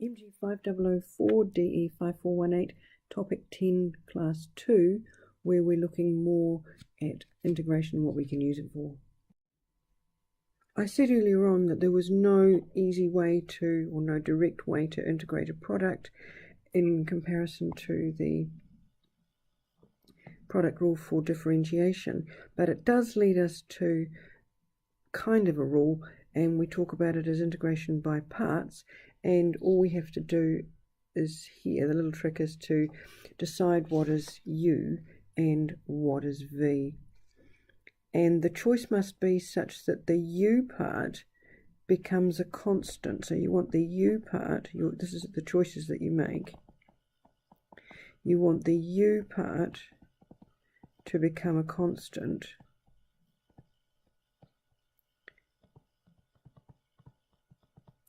MG5004 DE5418 topic 10 class 2, where we're looking more at integration and what we can use it for. I said earlier on that there was no easy way to, or no direct way to integrate a product in comparison to the product rule for differentiation, but it does lead us to kind of a rule, and we talk about it as integration by parts, and all we have to do is here, the little trick is to decide what is U and what is V. And the choice must be such that the U part becomes a constant. So you want the U part, this is the choices that you make. You want the U part to become a constant.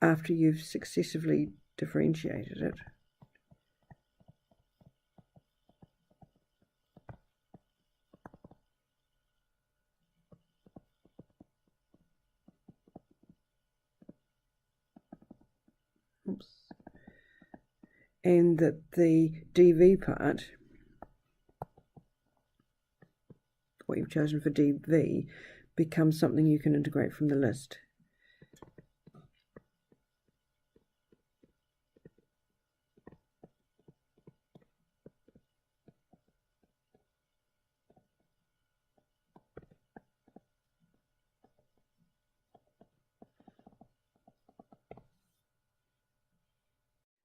After you've successively differentiated it. Oops. And that the dv part, what you've chosen for dv, becomes something you can integrate from the list.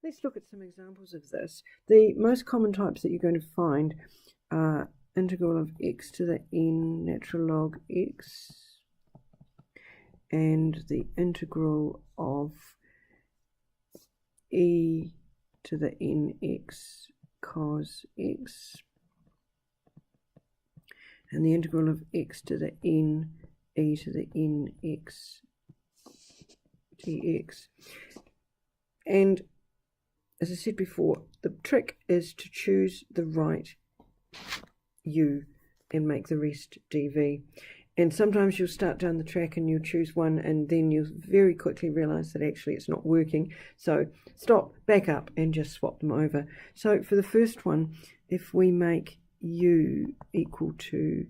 Let's look at some examples of this. The most common types that you're going to find are integral of x to the n natural log x and the integral of e to the nx cos x and the integral of x to the n e to the nx dx. And as I said before, the trick is to choose the right U and make the rest dv. And sometimes you'll start down the track and you'll choose one and then you'll very quickly realize that actually it's not working. So stop, back up and just swap them over. So for the first one, if we make U equal to,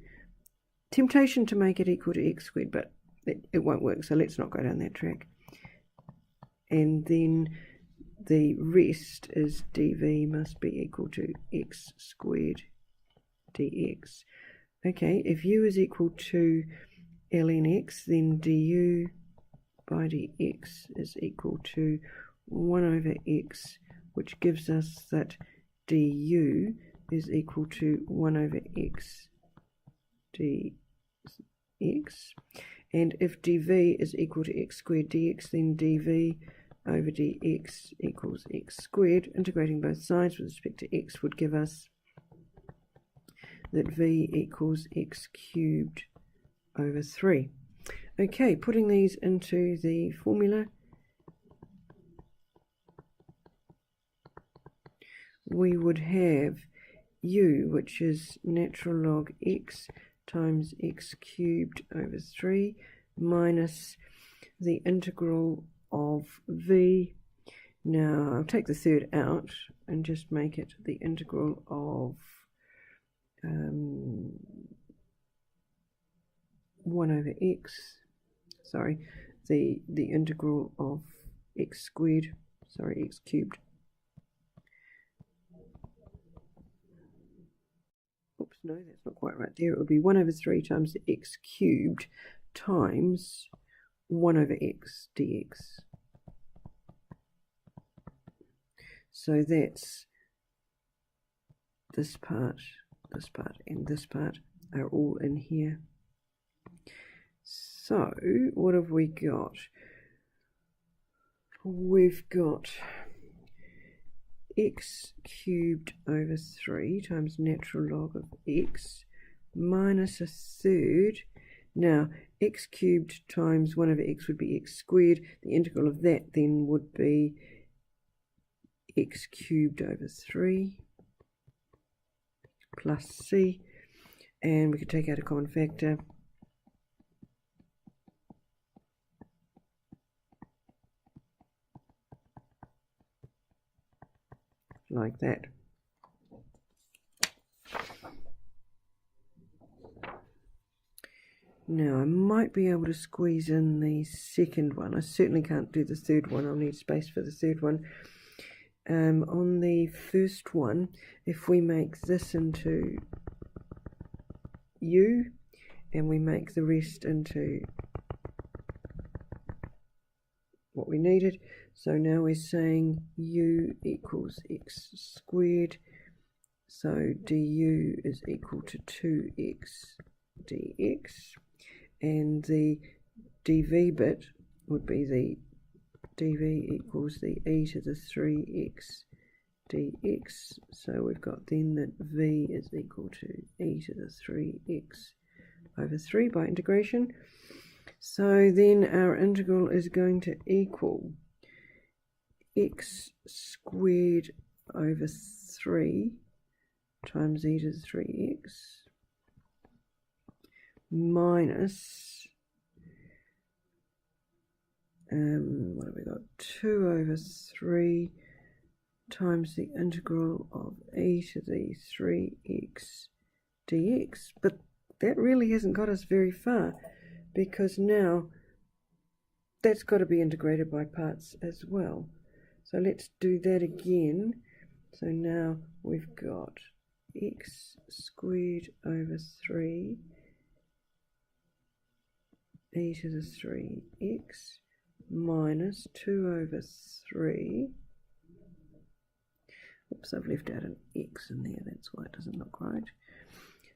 temptation to make it equal to x squared, but it won't work. So let's not go down that track. And then the rest is dv must be equal to x squared dx. Okay, if u is equal to ln x, then du by dx is equal to 1 over x, which gives us that du is equal to 1 over x dx. And if dv is equal to x squared dx, then dv over dx equals x squared. Integrating both sides with respect to x would give us that v equals x cubed over 3. Okay, putting these into the formula, we would have u, which is natural log x times x cubed over 3 minus the integral of v. Now I'll take the third out and just make it the integral of 1 over x, sorry, the integral of x squared, sorry, x cubed. Oops, no, that's not quite right there. It would be 1 over 3 times the x cubed times 1 over x dx. So that's this part, and this part are all in here. So what have we got? We've got x cubed over 3 times natural log of x minus a third. Now, x cubed times 1 over x would be x squared. The integral of that then would be x cubed over 3 plus c. And we could take out a common factor. like that. Now I might be able to squeeze in the second one. I certainly can't do the third one. I'll need space for the third one. On the first one, if we make this into U and we make the rest into what we needed, so now we're saying U equals x squared, so du is equal to 2x dx, and the dv bit would be the dv equals the e to the 3x dx, so we've got then that v is equal to e to the 3x over 3 by integration. So then our integral is going to equal x squared over 3 times e to the 3x minus, what have we got, 2 over 3 times the integral of e to the 3x dx. But that really hasn't got us very far, because now that's got to be integrated by parts as well. So let's do that again. So now we've got x squared over 3 e to the 3x minus 2 over 3. Oops, I've left out an x in there, that's why it doesn't look right.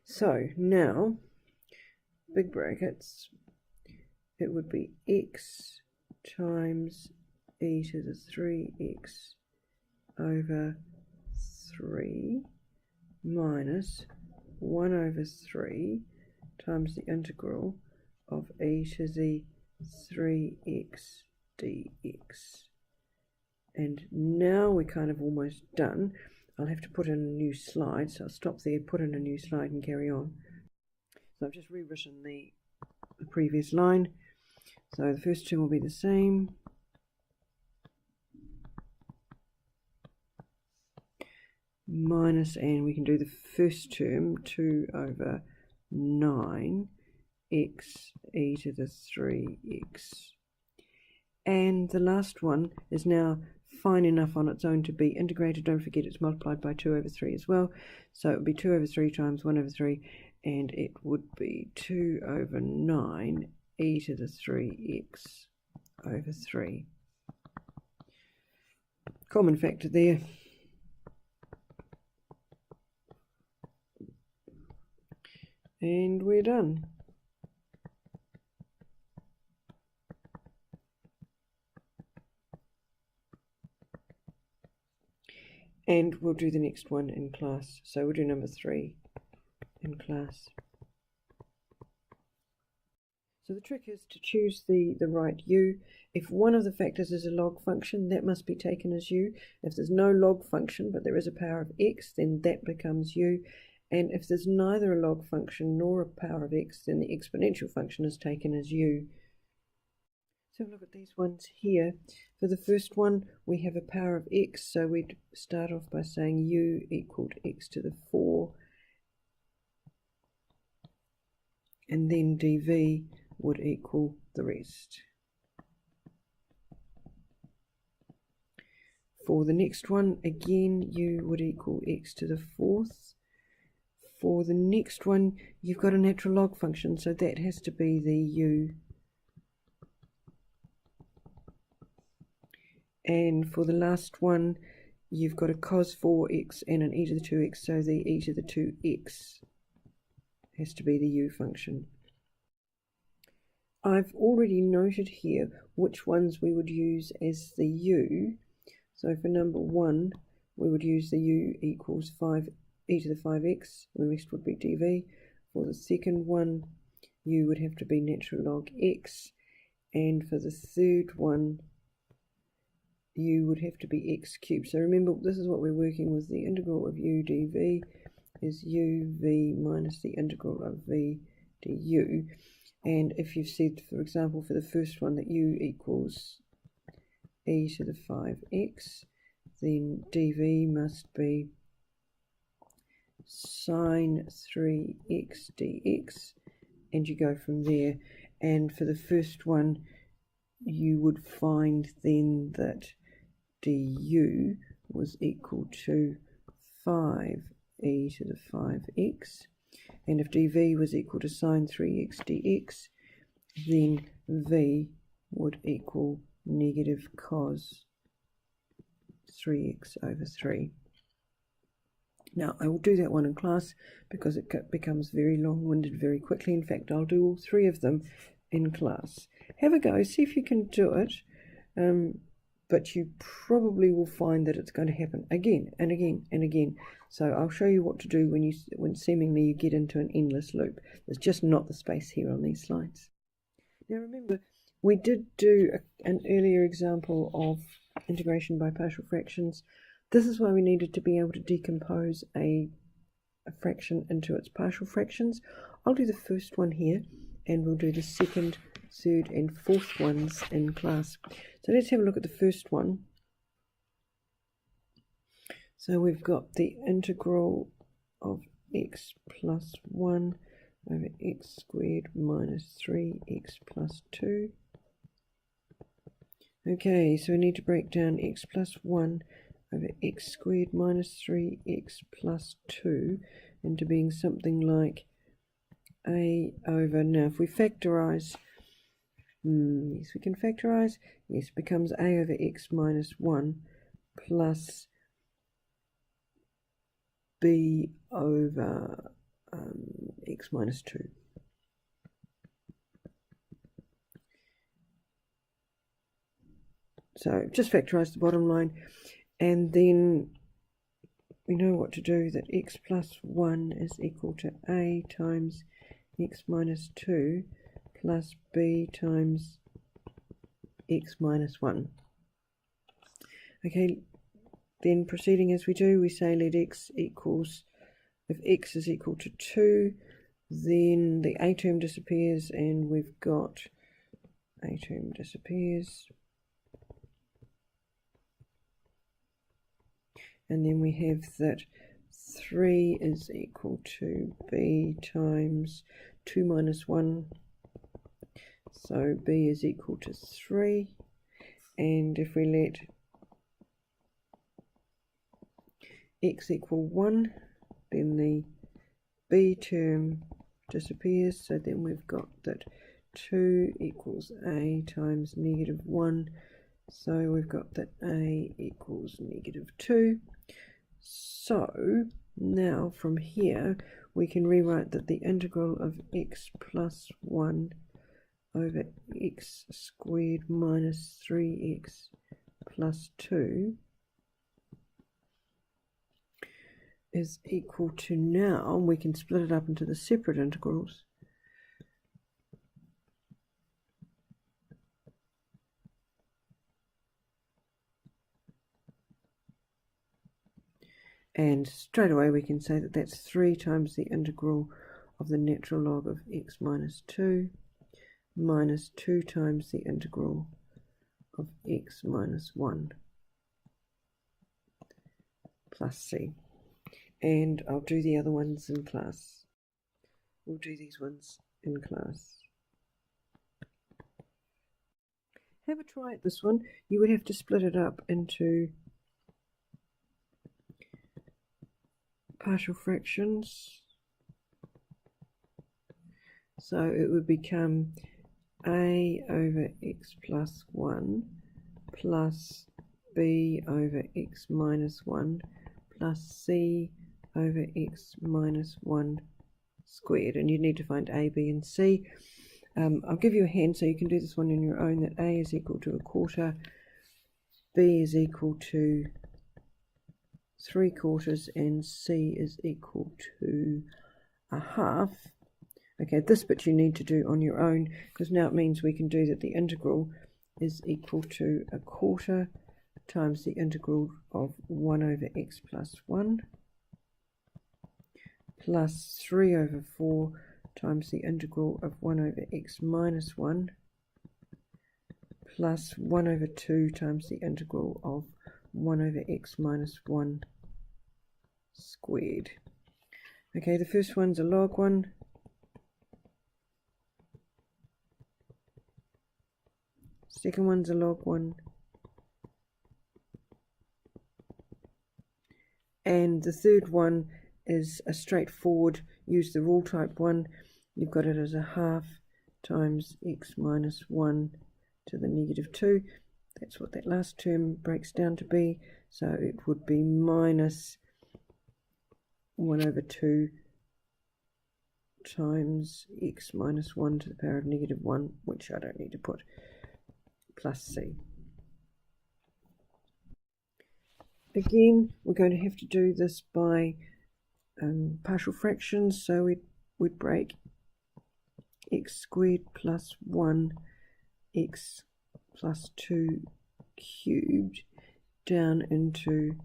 So now, big brackets, it would be x times e to the 3x over 3 minus 1 over 3 times the integral of e to the 3x dx. And now we're kind of almost done. I'll have to put in a new slide, so I'll stop there, put in a new slide and carry on. So I've just rewritten the previous line. So the first two will be the same. Minus, and we can do the first term, 2 over 9 x e to the 3x. And the last one is now fine enough on its own to be integrated. Don't forget it's multiplied by 2 over 3 as well. So it would be 2 over 3 times 1 over 3, and it would be 2 over 9 e to the 3x over 3. Common factor there. And we're done. And we'll do the next one in class. So we'll do number 3 in class. So the trick is to choose the right u. If one of the factors is a log function, that must be taken as u. If there's no log function, but there is a power of x, then that becomes u. And if there's neither a log function nor a power of x, then the exponential function is taken as u. So look at these ones here. For the first one, we have a power of x, so we'd start off by saying u equaled x to the 4, and then dv would equal the rest. For the next one, again, u would equal x to the 4th. For the next one, you've got a natural log function, so that has to be the u. And for the last one, you've got a cos 4x and an e to the 2x, so the e to the 2x has to be the u function. I've already noted here which ones we would use as the u. So for number 1, we would use the u equals 5 e to the 5x, and the rest would be dv. For the second one, u would have to be natural log x, and for the third one, u would have to be x cubed. So remember, this is what we're working with. The integral of u dv is uv minus the integral of v du. And if you've said, for example, for the first one that u equals e to the 5x, then dv must be sine 3x dx, and you go from there. And for the first one, you would find then that du was equal to 5e to the 5x, and if dv was equal to sine 3x dx, then v would equal negative cos 3x over 3. Now, I will do that one in class because it becomes very long-winded very quickly. In fact, I'll do all three of them in class. Have a go, see if you can do it, but you probably will find that it's going to happen again and again and again. So I'll show you what to do when seemingly you get into an endless loop. There's just not the space here on these slides. Now remember, we did do an earlier example of integration by partial fractions. This is why we needed to be able to decompose a fraction into its partial fractions. I'll do the first one here, and we'll do the second, third, and fourth ones in class. So let's have a look at the first one. So we've got the integral of x plus 1 over x squared minus 3x plus 2. Okay, so we need to break down x plus 1 over x squared minus 3x plus 2 into being something like a over, now if we factorise, yes we can factorise, yes, it becomes a over x minus 1 plus b over x minus 2. So just factorise the bottom line, and then we know what to do, that x plus 1 is equal to a times x minus 2 plus b times x minus 1. Okay, then proceeding as we do, we say let x equals, if x is equal to 2, then the a term disappears, and we've got a term disappears. And then we have that 3 is equal to b times 2 minus 1. So b is equal to 3. And if we let x equal 1, then the b term disappears. So then we've got that 2 equals a times negative 1. So we've got that a equals negative 2. So now from here we can rewrite that the integral of x plus 1 over x squared minus 3x plus 2 is equal to, now we can split it up into the separate integrals. And straight away we can say that that's 3 times the integral of the natural log of x minus 2 minus 2 times the integral of x minus 1 plus c. And I'll do the other ones in class. We'll do these ones in class. Have a try at this one. You would have to split it up into partial fractions. So it would become a over x plus 1 plus b over x minus 1 plus c over x minus 1 squared. And you need to find a, b and c. I'll give you a hand so you can do this one on your own, that a is equal to 1/4, b is equal to 3/4, and c is equal to 1/2. Okay, this bit you need to do on your own, because now it means we can do that the integral is equal to 1/4 times the integral of 1 over x plus 1 plus 3 over 4 times the integral of 1 over x minus 1 plus 1 over 2 times the integral of 1 over x minus 1 squared. Okay, the first one's a log one. Second one's a log one. And the third one is a straightforward, use the rule type one. You've got it as a half times x minus 1 to the negative 2. That's what that last term breaks down to be. So it would be minus 1 over 2 times x minus 1 to the power of negative 1, which I don't need to put, plus c. Again, we're going to have to do this by partial fractions, so we'd break x squared plus 1 x plus 2 cubed down into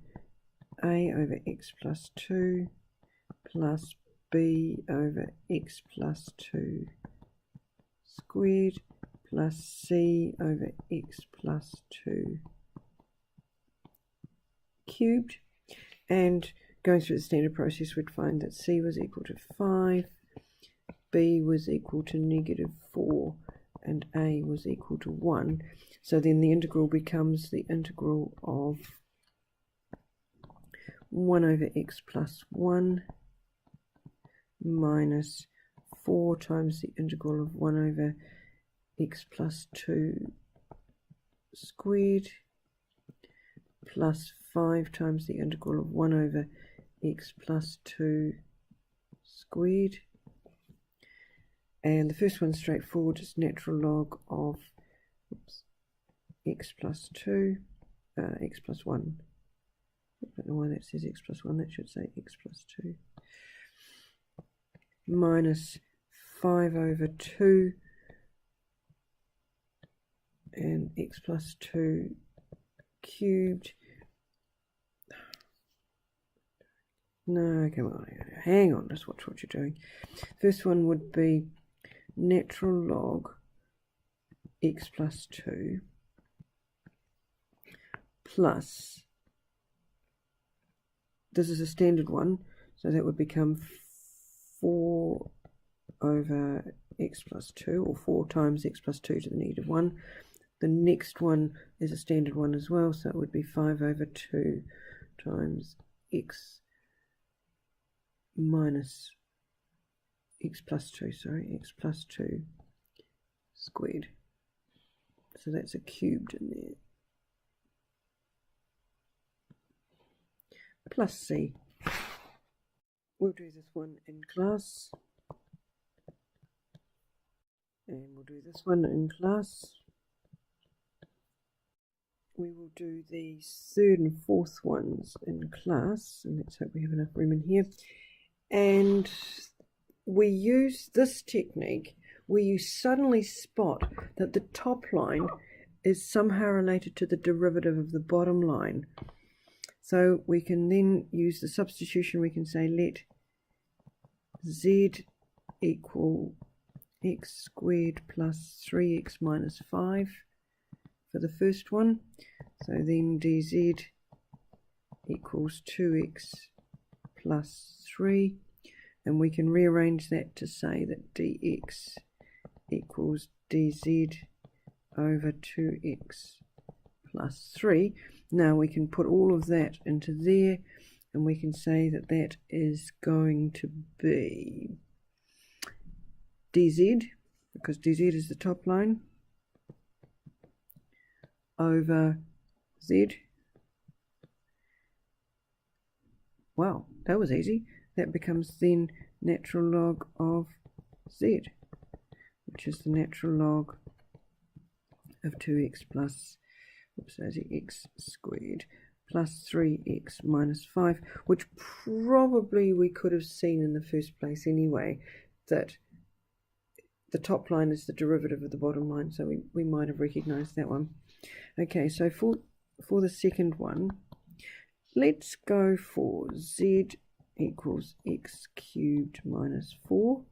a over x plus 2 plus b over x plus 2 squared plus c over x plus 2 cubed. And going through the standard process, we'd find that c was equal to 5, b was equal to negative 4, and a was equal to 1. So then the integral becomes the integral of 1 over x plus 1 minus 4 times the integral of 1 over x plus 2 squared plus 5 times the integral of 1 over x plus 2 squared. And the first one's straightforward, it's natural log of x plus 2, x plus 1. I don't know why that says x plus 1, that should say x plus 2. Minus 5 over 2 and x plus 2 cubed. No, come on, hang on, just watch what you're doing. First one would be natural log x plus 2 plus, this is a standard one, so that would become 4 over x plus 2, or 4 times x plus 2 to the negative 1. The next one is a standard one as well, so it would be 5 over 2 times x minus x plus 2, x plus 2 squared. So that's a cubed in there. Plus c. We'll do this one in class. And we'll do this one in class. We will do the third and fourth ones in class, and let's hope we have enough room in here. And we use this technique where you suddenly spot that the top line is somehow related to the derivative of the bottom line. So we can then use the substitution. We can say let z equal x squared plus 3x minus 5 for the first one. So then dz equals 2x plus 3, and we can rearrange that to say that dx equals dz over 2x plus 3. Now we can put all of that into there, and we can say that that is going to be dz, because dz is the top line, over z. Wow, that was easy. That becomes then natural log of z, which is the natural log of 2x plus, x squared plus 3x minus 5, which probably we could have seen in the first place anyway, that the top line is the derivative of the bottom line, so we might have recognized that one. Okay, so for the second one, let's go for z equals x cubed minus 4.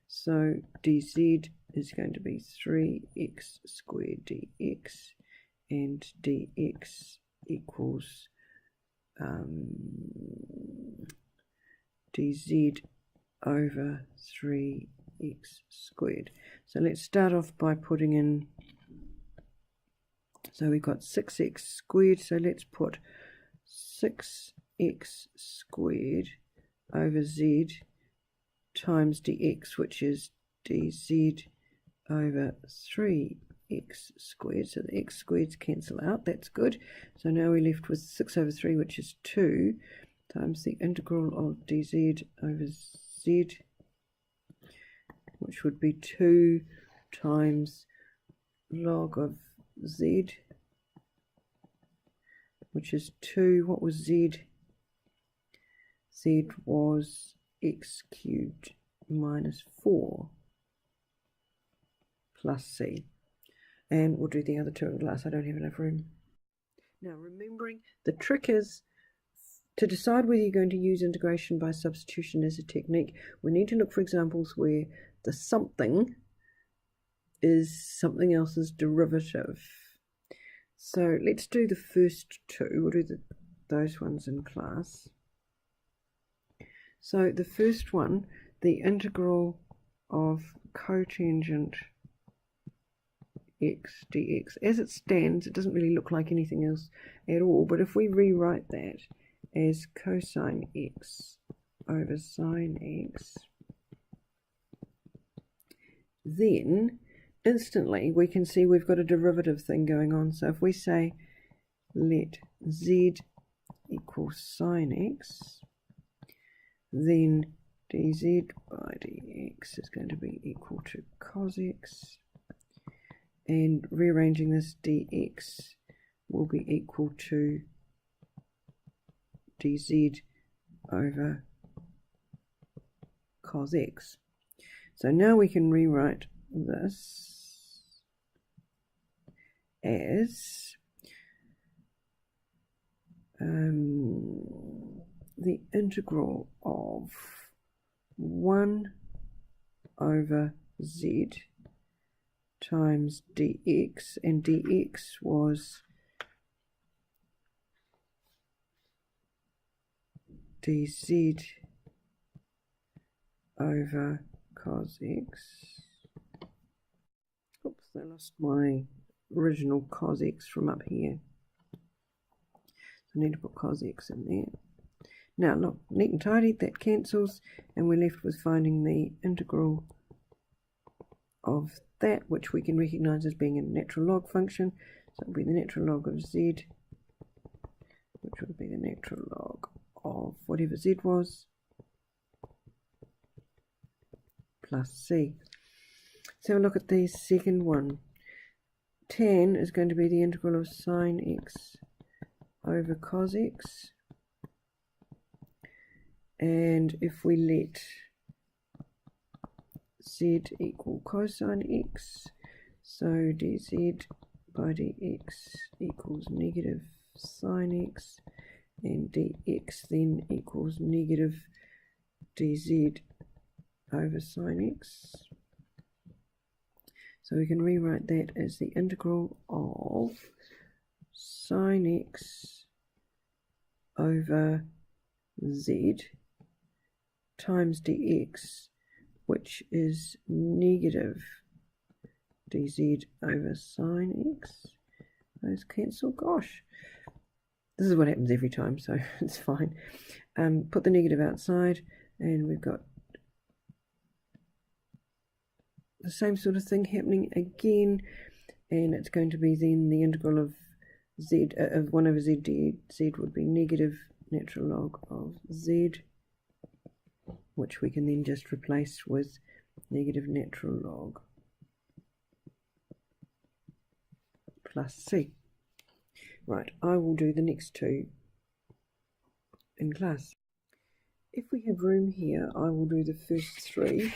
So dz is going to be 3x squared dx, and dx equals dz over 3x squared. So let's start off by putting in, so we've got 6x squared, so let's put 6x squared over z times dx, which is dz over 3x squared. So the x squareds cancel out, that's good. So now we're left with 6 over 3, which is 2, times the integral of dz over z, which would be 2 times log of z, which is 2. What was z? Z was x cubed minus 4 plus c. And we'll do the other two in class. I don't have enough room. Now, remembering the trick is to decide whether you're going to use integration by substitution as a technique, we need to look for examples where the something is something else's derivative. So let's do the first two. We'll do those ones in class. So the first one, the integral of cotangent x dx. As it stands, it doesn't really look like anything else at all, but if we rewrite that as cosine x over sine x, then instantly we can see we've got a derivative thing going on. So if we say let z equal sine x, then dz by dx is going to be equal to cos x, and rearranging this dx will be equal to dz over cos x. So now we can rewrite this as the integral of 1 over z times dx, and dx was dz over cos x. Oops, I lost my original cos x from up here. So I need to put cos x in there. Now look, neat and tidy, that cancels, and we're left with finding the integral of that, which we can recognise as being a natural log function. So it will be the natural log of z, which would be the natural log of whatever z was, plus c. So look at the second one. Tan is going to be the integral of sine x over cos x. And if we let z equal cosine x, so dz by dx equals negative sine x, and dx then equals negative dz over sine x. So we can rewrite that as the integral of sine x over z times dx, which is negative dz over sine x. Those cancel. Gosh, this is what happens every time, so it's fine. Put the negative outside, and we've got the same sort of thing happening again, and it's going to be then the integral of z of 1 over z dz would be negative natural log of z, which we can then just replace with negative natural log plus c. Right, I will do the next two in class. If we have room here, I will do the first three.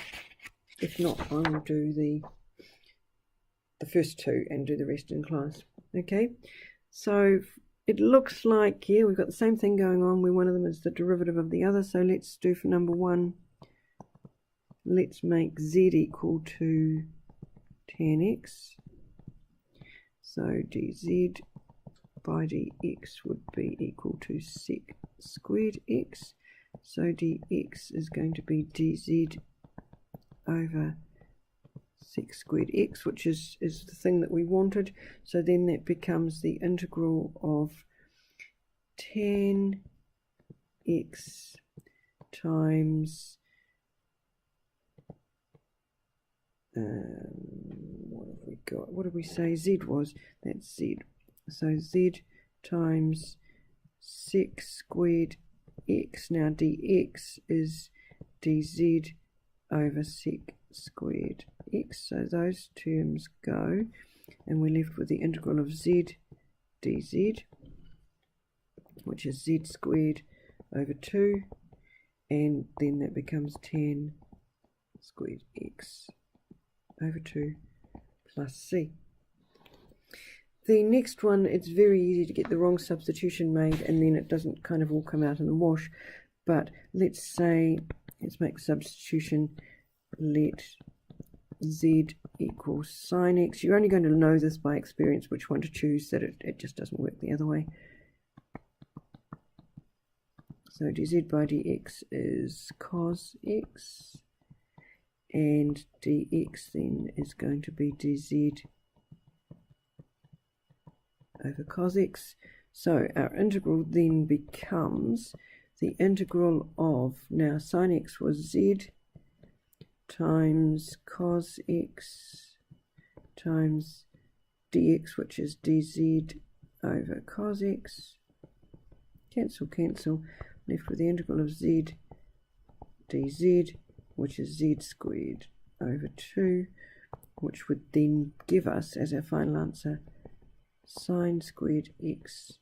If not, I will do the first two and do the rest in class. Okay, so it looks like, yeah, we've got the same thing going on where one of them is the derivative of the other. So let's do for number one, let's make z equal to tan x. So dz by dx would be equal to sec squared x. So dx is going to be dz over sec squared x, which is the thing that we wanted. So then that becomes the integral of tan x times what have we got? What did we say z was? That's z. So z times sec squared x. Now dx is dz over sec squared x. So those terms go, and we're left with the integral of z dz, which is z squared over 2, and then that becomes tan squared x over 2 plus c. The next one, it's very easy to get the wrong substitution made, and then it doesn't kind of all come out in the wash. But let's make substitution, let z equals sine x. You're only going to know this by experience which one to choose, that it just doesn't work the other way. So dz by dx is cos x, and dx then is going to be dz over cos x. So our integral then becomes the integral of, now sine x was z times cos x times dx, which is dz over cos x. Cancel, cancel. Left with the integral of z dz, which is z squared over 2, which would then give us as our final answer sine squared x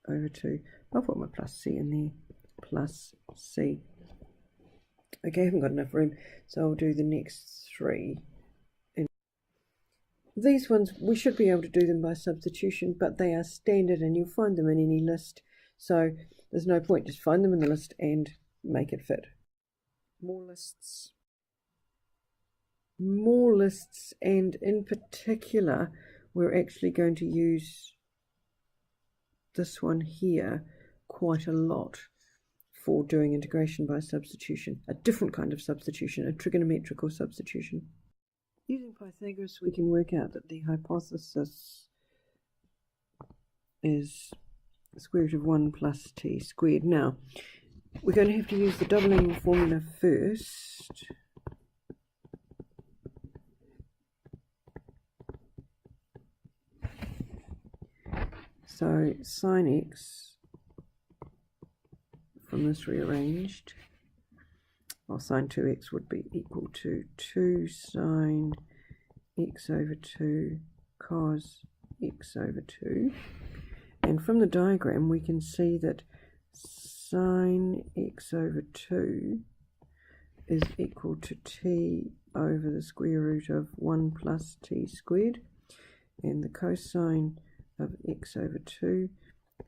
over 2. I'll put my plus c in there, plus c. Okay, I haven't got enough room, so I'll do the next 3. And these ones, we should be able to do them by substitution, but they are standard and you'll find them in any list. So there's no point, just find them in the list and make it fit. More lists, and in particular, we're actually going to use this one here quite a lot for doing integration by substitution, a different kind of substitution, a trigonometrical substitution. Using Pythagoras, we can work out that the hypothesis is square root of 1 plus t squared. Now, we're going to have to use the double angle formula first. So sine x from this rearranged, well, sine 2x would be equal to 2 sine x over 2 cos x over 2. And from the diagram we can see that sine x over 2 is equal to t over the square root of 1 plus t squared, and the cosine of x over 2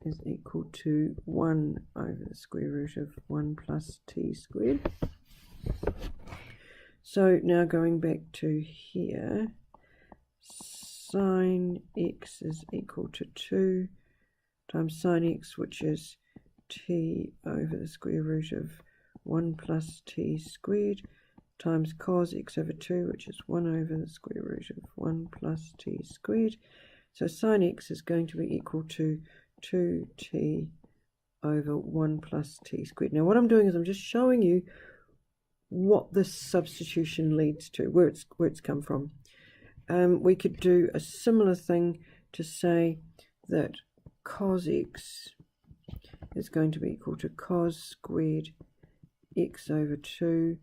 is equal to 1 over the square root of 1 plus t squared. So now going back to here, sine x is equal to 2 times sine x, which is t over the square root of 1 plus t squared, times cos x over 2, which is 1 over the square root of 1 plus t squared. So sine x is going to be equal to 2t over 1 plus t squared. Now what I'm doing is I'm just showing you what this substitution leads to, where it's come from. We could do a similar thing to say that cos x is going to be equal to cos squared x over 2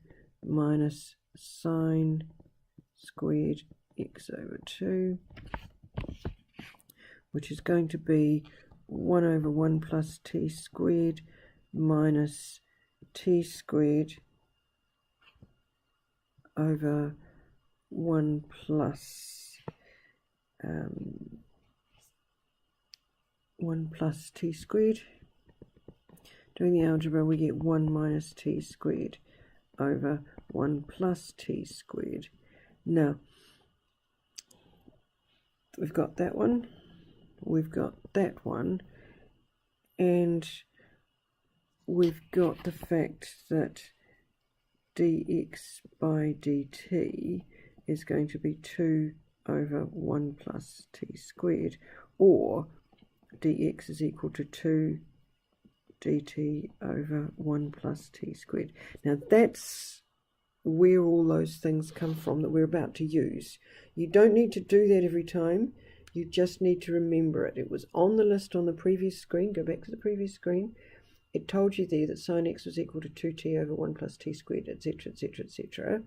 minus sine squared x over 2, which is going to be 1 over 1 plus t squared minus t squared over 1 plus 1 plus t squared. Doing the algebra, we get 1 minus t squared over 1 plus t squared. Now, we've got that one. we've got that one, and we've got the fact that dx by dt is going to be 2 over 1 plus t squared, or dx is equal to 2 dt over 1 plus t squared. Now that's where all those things come from that we're about to use. You don't need to do that every time, you just need to remember it. It was on the list on the previous screen. Go back to the previous screen. It told you there that sine x was equal to 2t over 1 plus t squared, etc, etc, etc.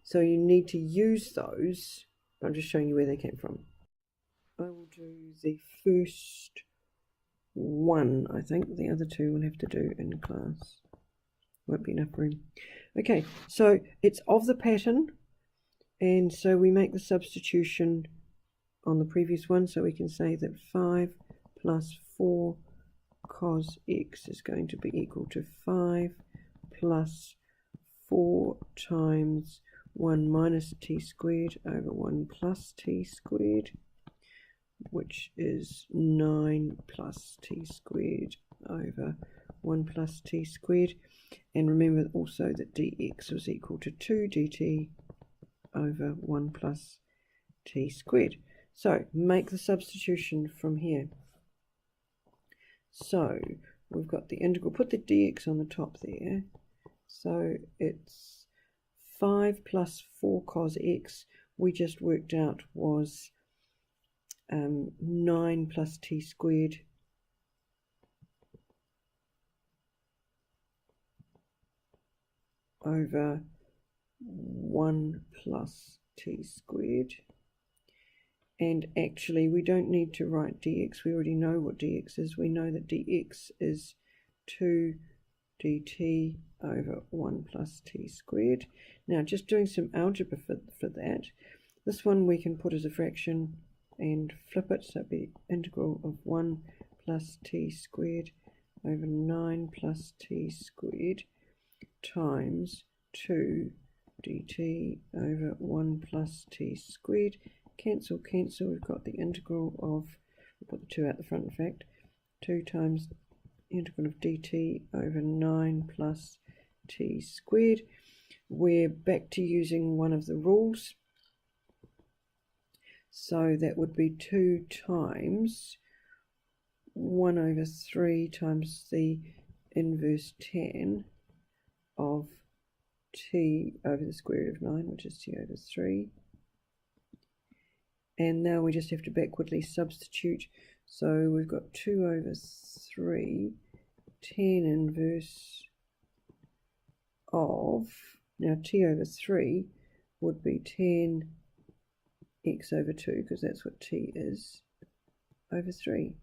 So you need to use those. I'm just showing you where they came from. I will do the first one, I think. The other two we'll have to do in class. Won't be enough room. Okay, so it's of the pattern, and so we make the substitution on the previous one, so we can say that 5 plus 4 cos x is going to be equal to 5 plus 4 times 1 minus t squared over 1 plus t squared, which is 9 plus t squared over 1 plus t squared. And remember also that dx was equal to 2 dt over 1 plus t squared. So make the substitution from here. So we've got the integral, put the dx on the top there. So it's 5 plus 4 cos x, we just worked out was 9 plus t squared over 1 plus t squared. And actually we don't need to write dx, we already know what dx is. We know that dx is 2 dt over 1 plus t squared. Now just doing some algebra for that, this one we can put as a fraction and flip it, so it'd be integral of 1 plus t squared over 9 plus t squared times 2 dt over 1 plus t squared. Cancel, cancel, we've got the integral of, we'll put the 2 out the front in fact, 2 times the integral of dt over 9 plus t squared. We're back to using one of the rules, so that would be 2 times 1 over 3 times the inverse tan of t over the square root of 9, which is t over 3. And now we just have to backwardly substitute. So we've got 2 over 3 tan inverse of, now t over 3 would be tan x over 2, because that's what t is, over 3.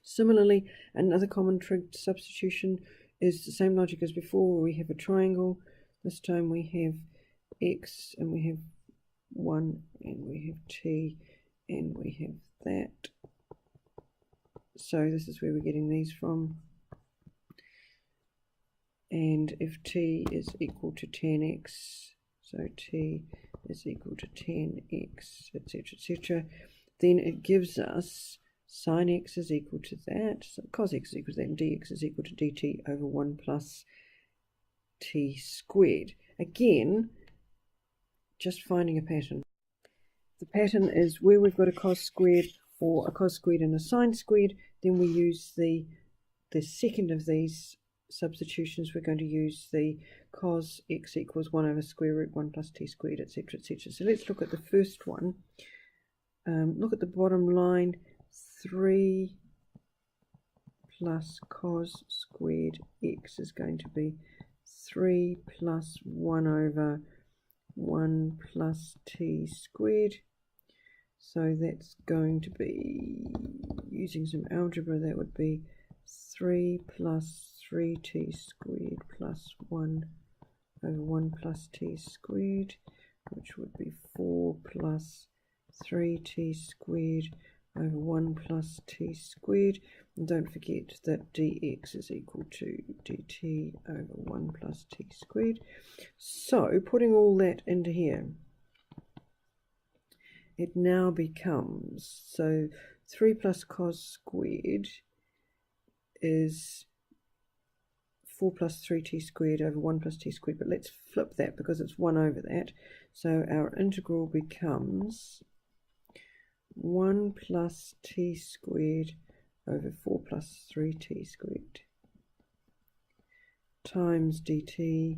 Similarly, another common trig substitution is the same logic as before, where we have a triangle. This time we have x, and we have 1, and we have t, and we have that. So this is where we're getting these from. And if t is equal to tan x, so t is equal to tan x, etc., etc., then it gives us sine x is equal to that, so cos x is equal to that, and dx is equal to dt over 1 plus t squared. Again, just finding a pattern. The pattern is where we've got a cos squared or a cos squared and a sine squared, then we use the second of these substitutions. We're going to use the cos x equals 1 over square root 1 plus t squared, etc., etc. So let's look at the first one. Look at the bottom line. 3 plus cos squared x is going to be 3 plus 1 over 1 plus t squared. So that's going to be, using some algebra, that would be 3 plus 3t squared plus 1 over 1 plus t squared, which would be 4 plus 3t squared over 1 plus t squared, And don't forget that dx is equal to dt over 1 plus t squared. So putting all that into here, it now becomes, so 3 plus cos squared is 4 plus 3t squared over 1 plus t squared, but let's flip that because it's 1 over that. So our integral becomes 1 plus t squared over 4 plus 3t squared times dt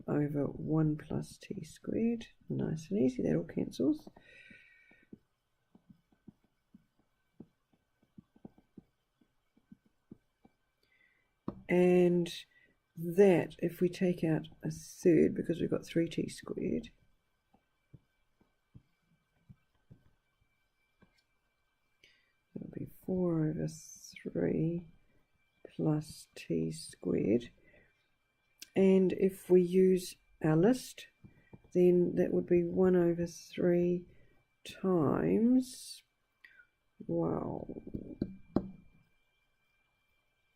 over 1 plus t squared. Nice and easy, that all cancels. And that, if we take out a third, because we've got 3t squared, it'll be 4 over 3 plus t squared. And if we use our list, then that would be 1 over 3 times, wow,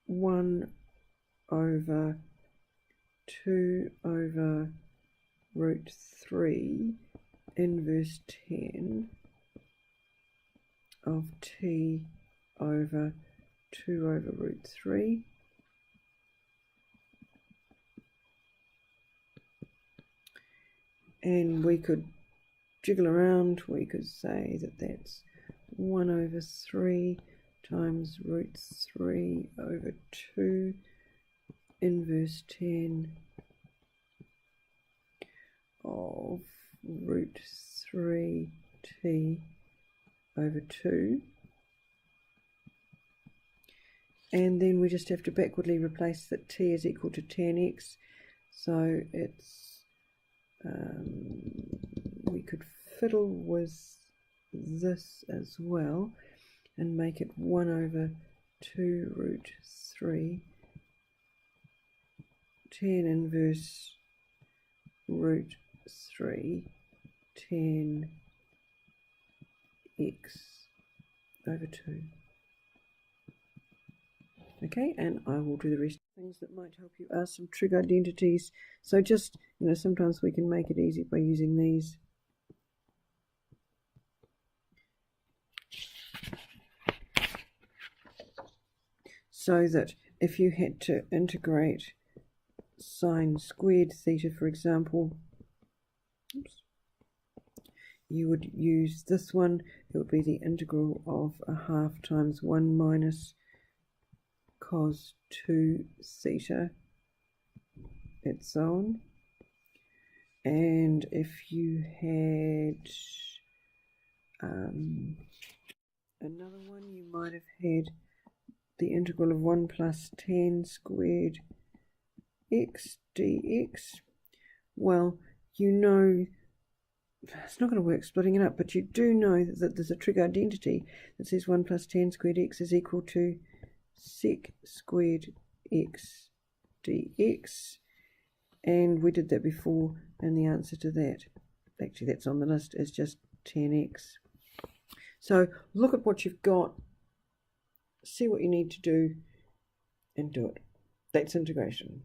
1 over 2 over root 3 inverse 10 of t over 2 over root 3 . And we could jiggle around, we could say that that's 1 over 3 times root 3 over 2 inverse 10 of root 3t over 2. And then we just have to backwardly replace that t is equal to 10x. So it's we could fiddle with this as well and make it 1 over 2 root 3 10 inverse root 3 10 x over 2. Okay, and I will do the rest. Things that might help you are some trig identities. So just, sometimes we can make it easy by using these. So that if you had to integrate sine squared theta, for example, you would use this one. It would be the integral of 1/2 times 1 minus cos 2 theta, and so on. And if you had another one, you might have had the integral of 1 plus tan squared x dx. Well, it's not going to work splitting it up, but you do know that there's a trig identity that says 1 plus tan squared x is equal to sec squared x dx, and we did that before, and the answer to that, actually that's on the list, is just 10x. So look at what you've got, see what you need to do, and do it. That's integration.